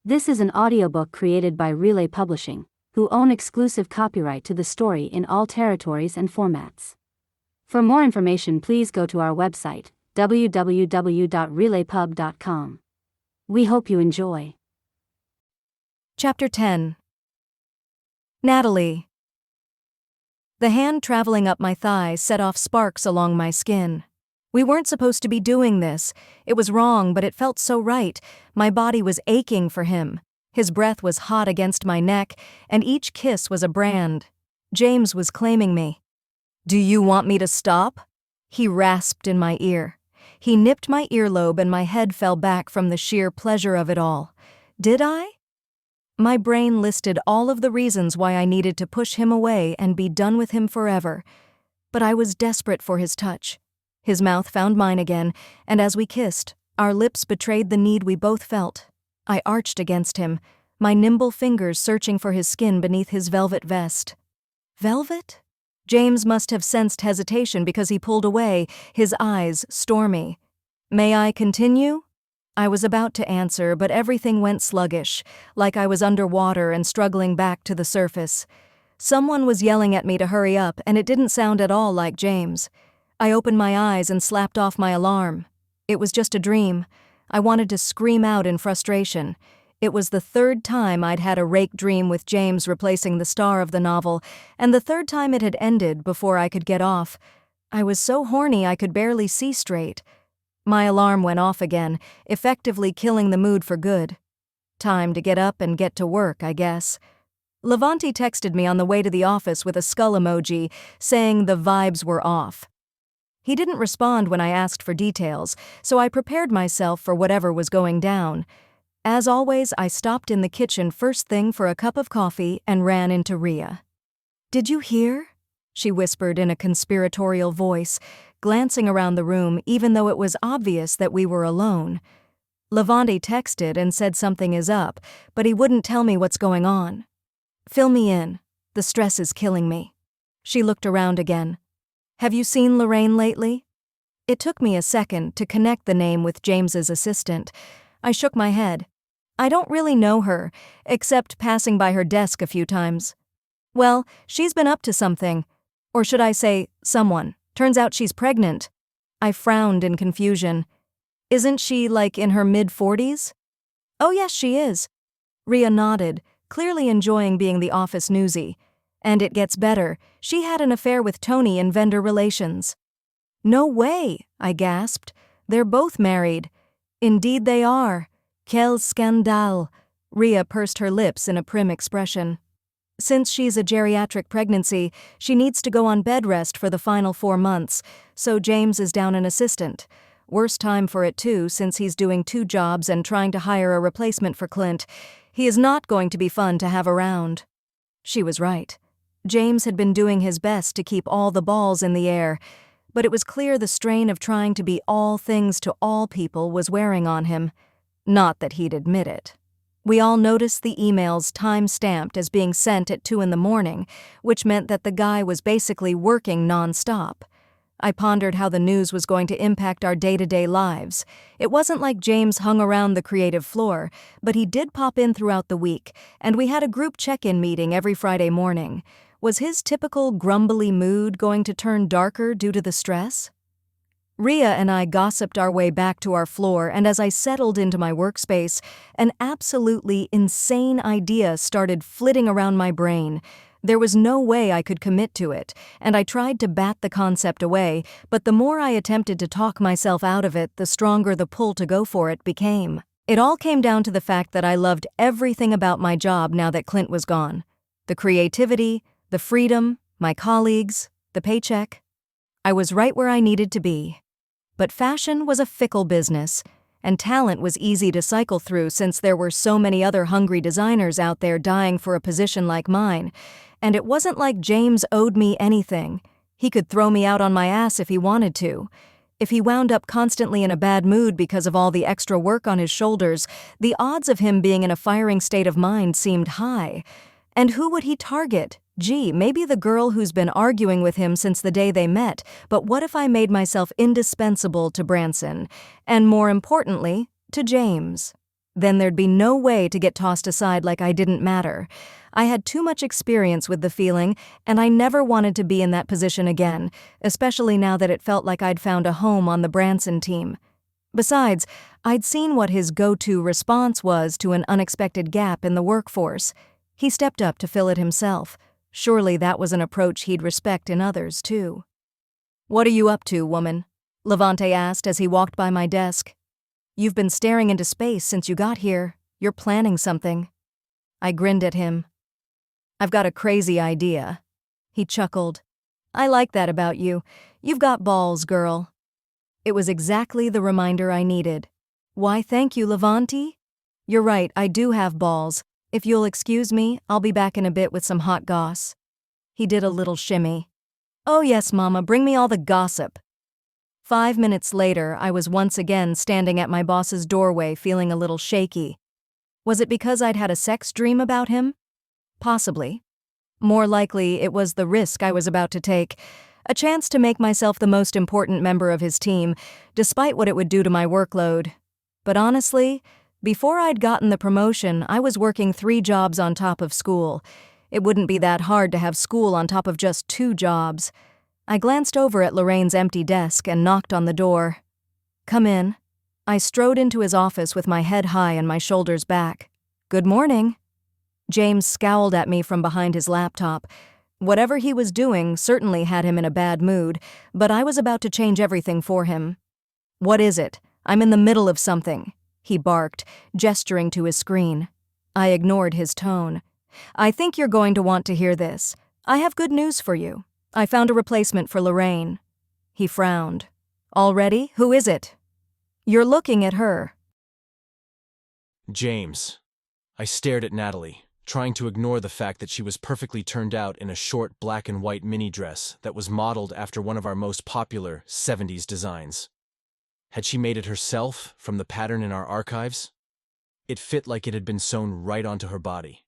This is an audiobook created by Relay Publishing, who own exclusive copyright to the story in all territories and formats. For more information, please go to our website, www.relaypub.com. We hope you enjoy. Chapter 10. Natalie. The hand traveling up my thigh set off sparks along my skin. We weren't supposed to be doing this. It was wrong, but it felt so right. My body was aching for him. His breath was hot against my neck, and each kiss was a brand. James was claiming me. "Do you want me to stop?" He rasped in my ear. He nipped my earlobe and my head fell back from the sheer pleasure of it all. Did I? My brain listed all of the reasons why I needed to push him away and be done with him forever. But I was desperate for his touch. His mouth found mine again, and as we kissed, our lips betrayed the need we both felt. I arched against him, my nimble fingers searching for his skin beneath his velvet vest. Velvet? James must have sensed hesitation because he pulled away, his eyes stormy. "May I continue?" I was about to answer, but everything went sluggish, like I was underwater and struggling back to the surface. Someone was yelling at me to hurry up, and it didn't sound at all like James. I opened my eyes and slapped off my alarm. It was just a dream. I wanted to scream out in frustration. It was the third time I'd had a rake dream with James replacing the star of the novel, and the third time it had ended before I could get off. I was so horny I could barely see straight. My alarm went off again, effectively killing the mood for good. Time to get up and get to work, I guess. Levante texted me on the way to the office with a skull emoji, saying the vibes were off. He didn't respond when I asked for details, so I prepared myself for whatever was going down. As always, I stopped in the kitchen first thing for a cup of coffee and ran into Rhea. "Did you hear?" she whispered in a conspiratorial voice, glancing around the room even though it was obvious that we were alone. Levante texted and said something is up, but he wouldn't tell me what's going on. "Fill me in. The stress is killing me." She looked around again. "Have you seen Lorraine lately?" It took me a second to connect the name with James's assistant. I shook my head. "I don't really know her, except passing by her desk a few times." "Well, she's been up to something. Or should I say, someone. Turns out she's pregnant." I frowned in confusion. "Isn't she, like, in her mid-40s? "Oh yes, she is." Rhea nodded, clearly enjoying being the office newsie. "And it gets better. She had an affair with Tony in vendor relations." "No way," I gasped. "They're both married." "Indeed they are. Quel scandale." Rhea pursed her lips in a prim expression. "Since she's a geriatric pregnancy, she needs to go on bed rest for the final 4 months, so James is down an assistant. Worst time for it too, since he's doing 2 jobs and trying to hire a replacement for Clint. He is not going to be fun to have around." She was right. James had been doing his best to keep all the balls in the air, but it was clear the strain of trying to be all things to all people was wearing on him. Not that he'd admit it. We all noticed the emails time-stamped as being sent at 2 in the morning, which meant that the guy was basically working non-stop. I pondered how the news was going to impact our day-to-day lives. It wasn't like James hung around the creative floor, but he did pop in throughout the week, and we had a group check-in meeting every Friday morning. Was his typical grumbly mood going to turn darker due to the stress? Rhea and I gossiped our way back to our floor, and as I settled into my workspace, an absolutely insane idea started flitting around my brain. There was no way I could commit to it, and I tried to bat the concept away, but the more I attempted to talk myself out of it, the stronger the pull to go for it became. It all came down to the fact that I loved everything about my job now that Clint was gone. The creativity, the freedom, my colleagues, the paycheck. I was right where I needed to be. But fashion was a fickle business, and talent was easy to cycle through since there were so many other hungry designers out there dying for a position like mine, and it wasn't like James owed me anything. He could throw me out on my ass if he wanted to. If he wound up constantly in a bad mood because of all the extra work on his shoulders, the odds of him being in a firing state of mind seemed high. And who would he target? Gee, maybe the girl who's been arguing with him since the day they met, but what if I made myself indispensable to Branson, and more importantly, to James? Then there'd be no way to get tossed aside like I didn't matter. I had too much experience with the feeling, and I never wanted to be in that position again, especially now that it felt like I'd found a home on the Branson team. Besides, I'd seen what his go-to response was to an unexpected gap in the workforce. He stepped up to fill it himself. Surely that was an approach he'd respect in others, too. "What are you up to, woman?" Levante asked as he walked by my desk. "You've been staring into space since you got here. You're planning something." I grinned at him. "I've got a crazy idea." He chuckled. "I like that about you. You've got balls, girl." It was exactly the reminder I needed. "Why, thank you, Levante." "You're right, I do have balls. If you'll excuse me, I'll be back in a bit with some hot goss." He did a little shimmy. "Oh yes, Mama, bring me all the gossip." 5 minutes later, I was once again standing at my boss's doorway feeling a little shaky. Was it because I'd had a sex dream about him? Possibly. More likely, it was the risk I was about to take, a chance to make myself the most important member of his team, despite what it would do to my workload. But honestly, before I'd gotten the promotion, I was working 3 jobs on top of school. It wouldn't be that hard to have school on top of just 2 jobs. I glanced over at Lorraine's empty desk and knocked on the door. "Come in." I strode into his office with my head high and my shoulders back. "Good morning." James scowled at me from behind his laptop. Whatever he was doing certainly had him in a bad mood, but I was about to change everything for him. "What is it? I'm in the middle of something," he barked, gesturing to his screen. I ignored his tone. "I think you're going to want to hear this. I have good news for you. I found a replacement for Lorraine." He frowned. "Already? Who is it?" "You're looking at her." James. I stared at Natalie, trying to ignore the fact that she was perfectly turned out in a short black and white mini dress that was modeled after one of our most popular 70s designs. Had she made it herself from the pattern in our archives? It fit like it had been sewn right onto her body.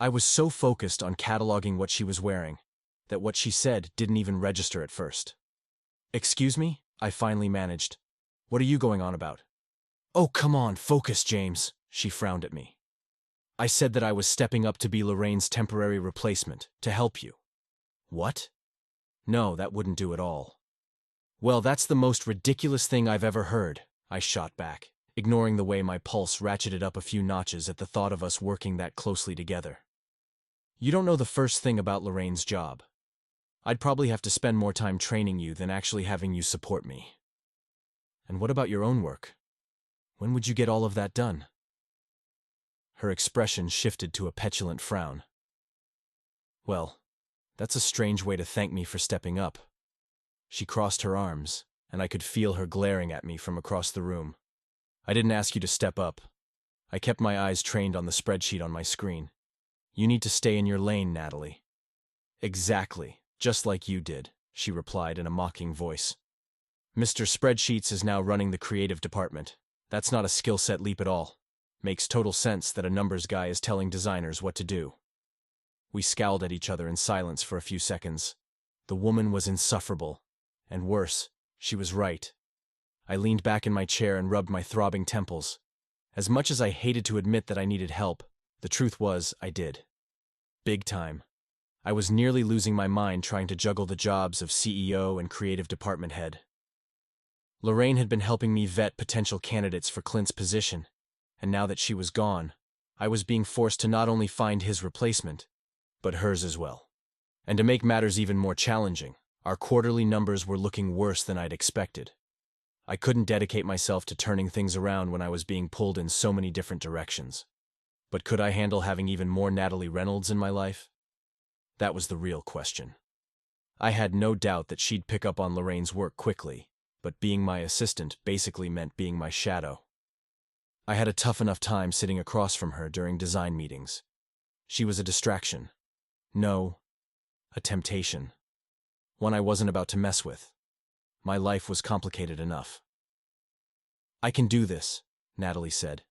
I was so focused on cataloging what she was wearing that what she said didn't even register at first. "Excuse me?" I finally managed. "What are you going on about?" "Oh, come on, focus, James," she frowned at me. "I said that I was stepping up to be Lorraine's temporary replacement, to help you." "What?" "No, that wouldn't do at all." "Well, that's the most ridiculous thing I've ever heard," I shot back, ignoring the way my pulse ratcheted up a few notches at the thought of us working that closely together. "You don't know the first thing about Lorraine's job. I'd probably have to spend more time training you than actually having you support me. And what about your own work? When would you get all of that done?" Her expression shifted to a petulant frown. "Well, that's a strange way to thank me for stepping up." She crossed her arms, and I could feel her glaring at me from across the room. "I didn't ask you to step up. I kept my eyes trained on the spreadsheet on my screen. You need to stay in your lane, Natalie." "Exactly, just like you did," she replied in a mocking voice. "Mr. Spreadsheets is now running the creative department. That's not a skill set leap at all. Makes total sense that a numbers guy is telling designers what to do." We scowled at each other in silence for a few seconds. The woman was insufferable. And worse, she was right. I leaned back in my chair and rubbed my throbbing temples. As much as I hated to admit that I needed help, the truth was I did. Big time. I was nearly losing my mind trying to juggle the jobs of CEO and creative department head. Lorraine had been helping me vet potential candidates for Clint's position, and now that she was gone, I was being forced to not only find his replacement, but hers as well. And to make matters even more challenging, our quarterly numbers were looking worse than I'd expected. I couldn't dedicate myself to turning things around when I was being pulled in so many different directions. But could I handle having even more Natalie Reynolds in my life? That was the real question. I had no doubt that she'd pick up on Lorraine's work quickly, but being my assistant basically meant being my shadow. I had a tough enough time sitting across from her during design meetings. She was a distraction. No, a temptation. One I wasn't about to mess with. My life was complicated enough. "I can do this," Natalie said.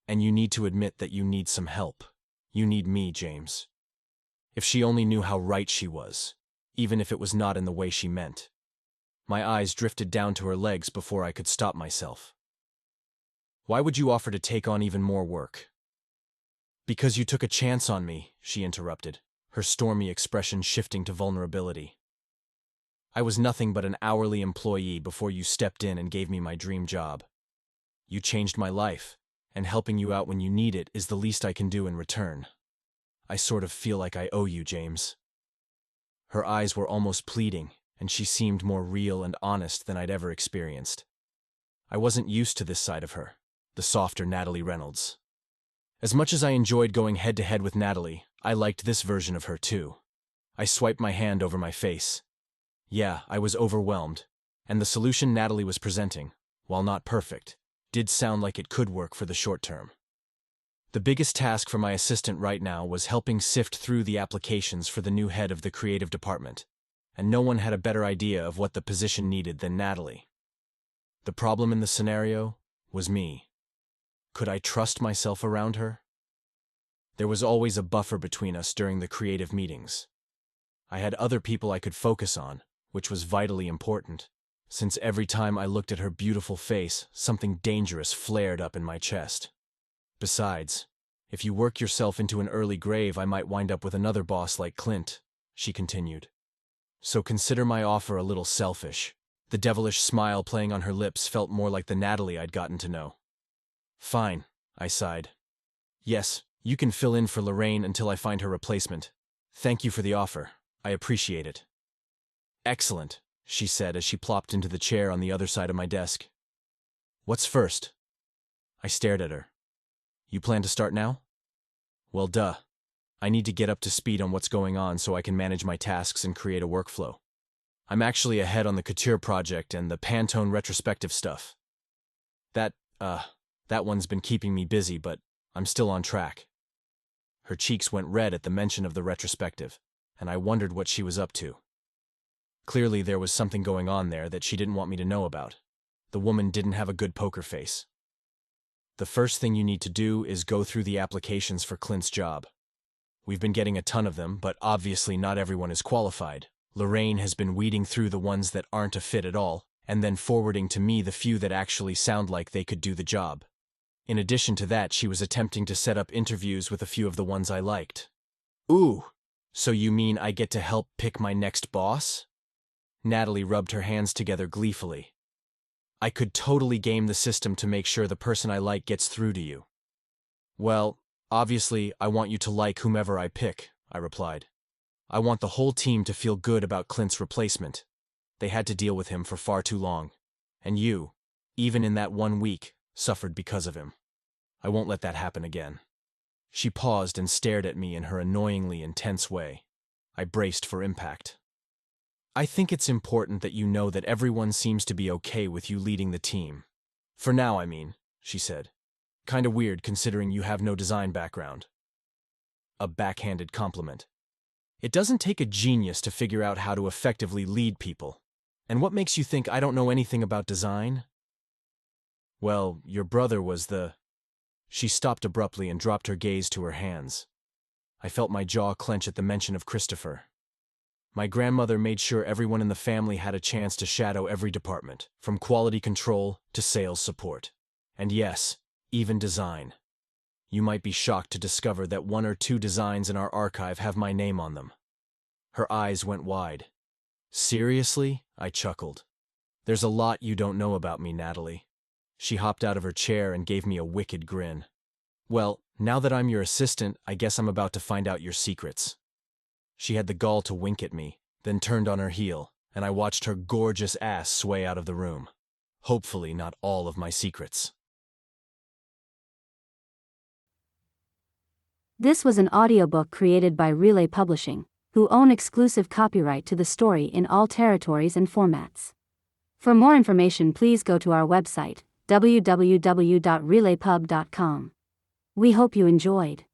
"And you need to admit that you need some help. You need me, James." If she only knew how right she was, even if it was not in the way she meant. My eyes drifted down to her legs before I could stop myself. Why would you offer to take on even more work? Because you took a chance on me, she interrupted, her stormy expression shifting to vulnerability. I was nothing but an hourly employee before you stepped in and gave me my dream job. You changed my life, and helping you out when you need it is the least I can do in return. I sort of feel like I owe you, James. Her eyes were almost pleading, and she seemed more real and honest than I'd ever experienced. I wasn't used to this side of her, the softer Natalie Reynolds. As much as I enjoyed going head-to-head with Natalie, I liked this version of her too. I swiped my hand over my face. Yeah, I was overwhelmed, and the solution Natalie was presenting, while not perfect, did sound like it could work for the short term. The biggest task for my assistant right now was helping sift through the applications for the new head of the creative department, and no one had a better idea of what the position needed than Natalie. The problem in the scenario was me. Could I trust myself around her? There was always a buffer between us during the creative meetings. I had other people I could focus on, which was vitally important, since every time I looked at her beautiful face, something dangerous flared up in my chest. Besides, if you work yourself into an early grave, I might wind up with another boss like Clint, she continued. So consider my offer a little selfish. The devilish smile playing on her lips felt more like the Natalie I'd gotten to know. Fine, I sighed. Yes, you can fill in for Lorraine until I find her replacement. Thank you for the offer. I appreciate it. Excellent, she said as she plopped into the chair on the other side of my desk. What's first? I stared at her. You plan to start now? Well, duh. I need to get up to speed on what's going on so I can manage my tasks and create a workflow. I'm actually ahead on the Couture project and the Pantone retrospective stuff. That one's been keeping me busy, but I'm still on track. Her cheeks went red at the mention of the retrospective, and I wondered what she was up to. Clearly there was something going on there that she didn't want me to know about. The woman didn't have a good poker face. The first thing you need to do is go through the applications for Clint's job. We've been getting a ton of them, but obviously not everyone is qualified. Lorraine has been weeding through the ones that aren't a fit at all, and then forwarding to me the few that actually sound like they could do the job. In addition to that, she was attempting to set up interviews with a few of the ones I liked. Ooh, so you mean I get to help pick my next boss? Natalie rubbed her hands together gleefully. I could totally game the system to make sure the person I like gets through to you. Well, obviously, I want you to like whomever I pick, I replied. I want the whole team to feel good about Clint's replacement. They had to deal with him for far too long. And you, even in that 1 week, suffered because of him. I won't let that happen again. She paused and stared at me in her annoyingly intense way. I braced for impact. I think it's important that you know that everyone seems to be okay with you leading the team. For now, I mean, she said. Kinda weird considering you have no design background. A backhanded compliment. It doesn't take a genius to figure out how to effectively lead people. And what makes you think I don't know anything about design? Well, your brother was the... She stopped abruptly and dropped her gaze to her hands. I felt my jaw clench at the mention of Christopher. My grandmother made sure everyone in the family had a chance to shadow every department, from quality control to sales support. And yes, even design. You might be shocked to discover that 1 or 2 designs in our archive have my name on them. Her eyes went wide. Seriously? I chuckled. There's a lot you don't know about me, Natalie. She hopped out of her chair and gave me a wicked grin. Well, now that I'm your assistant, I guess I'm about to find out your secrets. She had the gall to wink at me, then turned on her heel, and I watched her gorgeous ass sway out of the room. Hopefully not all of my secrets. This was an audiobook created by Relay Publishing, who own exclusive copyright to the story in all territories and formats. For more information, please go to our website, www.relaypub.com. We hope you enjoyed.